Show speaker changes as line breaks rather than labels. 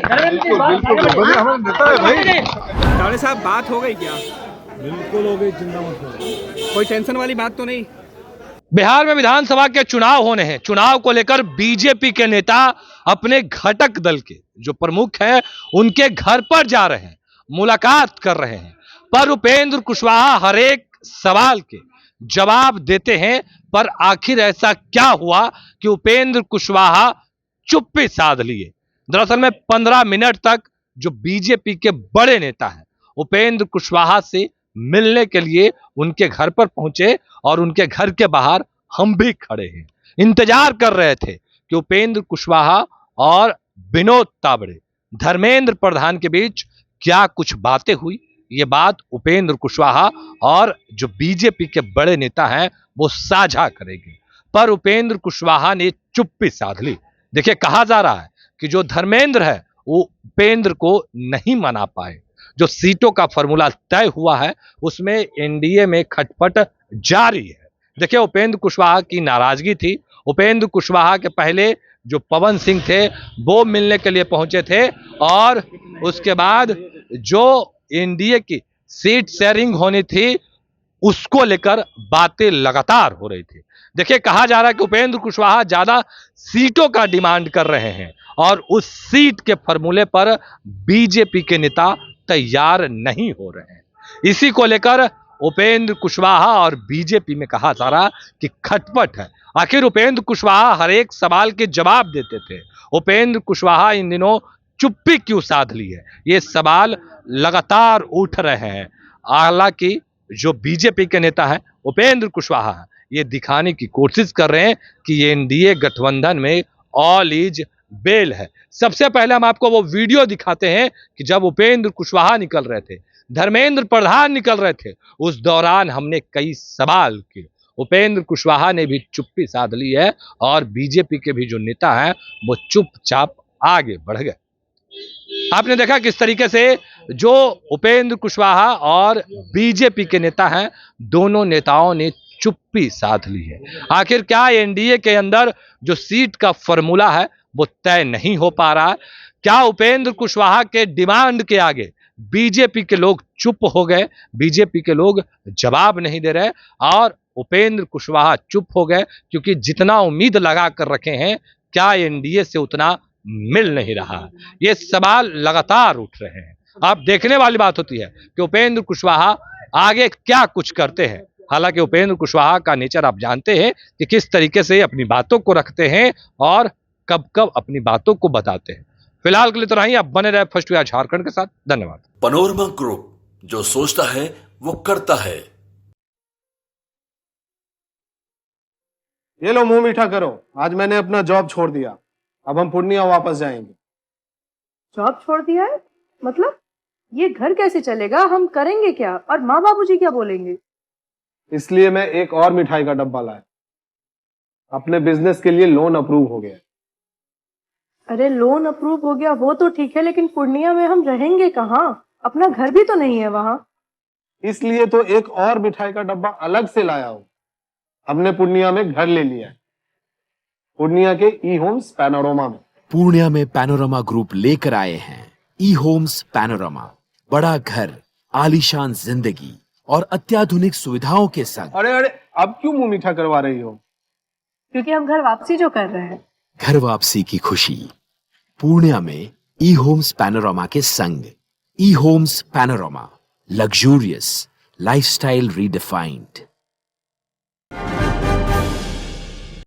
हमारे नेता है भाई।
तावड़े साहब, बात हो गई क्या?
बिल्कुल हो गई, चिंता मत करो।
कोई टेंशन वाली बात तो नहीं?
बिहार में विधानसभा के चुनाव होने हैं। चुनाव को लेकर बीजेपी के नेता अपने घटक दल के जो प्रमुख हैं उनके घर पर जा रहे हैं, मुलाकात कर रहे हैं। पर उपेंद्र कुशवाहा हर एक सवाल के जवाब देते हैं। पर आखिर ऐसा क्या हुआ कि उपेंद्र कुशवाहा चुप्पी साध लिए? दरअसल में 15 मिनट तक जो बीजेपी के बड़े नेता हैं उपेंद्र कुशवाहा से मिलने के लिए उनके घर पर पहुंचे और उनके घर के बाहर हम भी खड़े हैं, इंतजार कर रहे थे कि उपेंद्र कुशवाहा और विनोद तावड़े, धर्मेंद्र प्रधान के बीच क्या कुछ बातें हुई। ये बात उपेंद्र कुशवाहा और जो बीजेपी के बड़े नेता हैं वो साझा करेंगे। पर उपेंद्र कुशवाहा ने चुप्पी साध ली। देखिए, कहा जा रहा है कि जो धर्मेंद्र है वो उपेंद्र को नहीं मना पाए। जो सीटों का फॉर्मूला तय हुआ है उसमें एनडीए में खटपट जारी है। देखिए, उपेंद्र कुशवाहा की नाराजगी थी। उपेंद्र कुशवाहा के पहले जो पवन सिंह थे वो मिलने के लिए पहुंचे थे और उसके बाद जो एनडीए की सीट शेयरिंग होनी थी उसको लेकर बातें लगातार हो रही थी। देखिए, कहा जा रहा है कि उपेंद्र कुशवाहा ज्यादा सीटों का डिमांड कर रहे हैं और उस सीट के फॉर्मूले पर बीजेपी के नेता तैयार नहीं हो रहे हैं। इसी को लेकर उपेंद्र कुशवाहा और बीजेपी में कहा जा रहा कि खटपट है। आखिर उपेंद्र कुशवाहा हर एक सवाल के जवाब देते थे, उपेंद्र कुशवाहा इन दिनों चुप्पी क्यों साध ली है, ये सवाल लगातार उठ रहे हैं। हालांकि जो बीजेपी के नेता हैं उपेंद्र कुशवाहा ये दिखाने की कोशिश कर रहे हैं कि ये एनडीए गठबंधन में ऑल इज वेल है। सबसे पहले हम आपको वो वीडियो दिखाते हैं कि जब उपेंद्र कुशवाहा निकल रहे थे, धर्मेंद्र प्रधान निकल रहे थे, उस दौरान हमने कई सवाल किए। उपेंद्र कुशवाहा ने भी चुप्पी साध ली है और बीजेपी के भी जो नेता हैं वो चुपचाप आगे बढ़ गए। आपने देखा किस तरीके से जो उपेंद्र कुशवाहा और बीजेपी के नेता हैं दोनों नेताओं ने चुप्पी साध ली है। आखिर क्या एनडीए के अंदर जो सीट का फॉर्मूला है वो तय नहीं हो पा रहा है? क्या उपेंद्र कुशवाहा के डिमांड के आगे बीजेपी के लोग चुप हो गए, बीजेपी के लोग जवाब नहीं दे रहे और उपेंद्र कुशवाहा चुप हो गए क्योंकि जितना उम्मीद लगा कर रखे हैं क्या एनडीए से उतना मिल नहीं रहा? ये सवाल लगातार उठ रहे हैं। आप देखने वाली बात होती है कि उपेंद्र कुशवाहा आगे क्या कुछ करते हैं। हालांकि उपेंद्र कुशवाहा का नेचर आप जानते हैं कि किस तरीके से अपनी बातों को रखते हैं और कब कब अपनी बातों को बताते हैं। फिलहाल के लिए तो रही, आप बने रहे फर्स्ट वे झारखंड के साथ। धन्यवाद।
पैनोरमा ग्रुप, जो सोचता है वो करता है।
ये लो, मुंह मीठा करो। आज मैंने अपना जॉब छोड़ दिया, अब हम पूर्णिया वापस जाएंगे।
जॉब छोड़ दिया है? मतलब ये घर कैसे चलेगा? हम करेंगे क्या और माँ बाबूजी क्या बोलेंगे?
इसलिए मैं एक और मिठाई का डब्बा लाया। अपने बिजनेस के लिए लोन अप्रूव हो गया।
अरे लोन अप्रूव हो गया वो तो ठीक है, लेकिन पूर्णिया में हम रहेंगे कहाँ? अपना घर भी तो नहीं है वहां।
इसलिए तो एक और मिठाई का डब्बा अलग से लाया हूं। हमने पूर्णिया में घर ले लिया है, पूर्णिया के ई होम्स पैनोरमा में।
पूर्णिया में पैनोरमा ग्रुप लेकर आए हैं ई होम्स पैनोरमा। बड़ा घर, आलीशान जिंदगी और अत्याधुनिक सुविधाओं के संग।
अरे अब क्यों मुंह मीठा करवा रही हो?
क्योंकि हम घर वापसी जो कर रहे हैं।
घर वापसी की खुशी पूर्णिया में ई होम्स पैनोरमा के संग। E Homes Panorama, luxurious lifestyle redefined.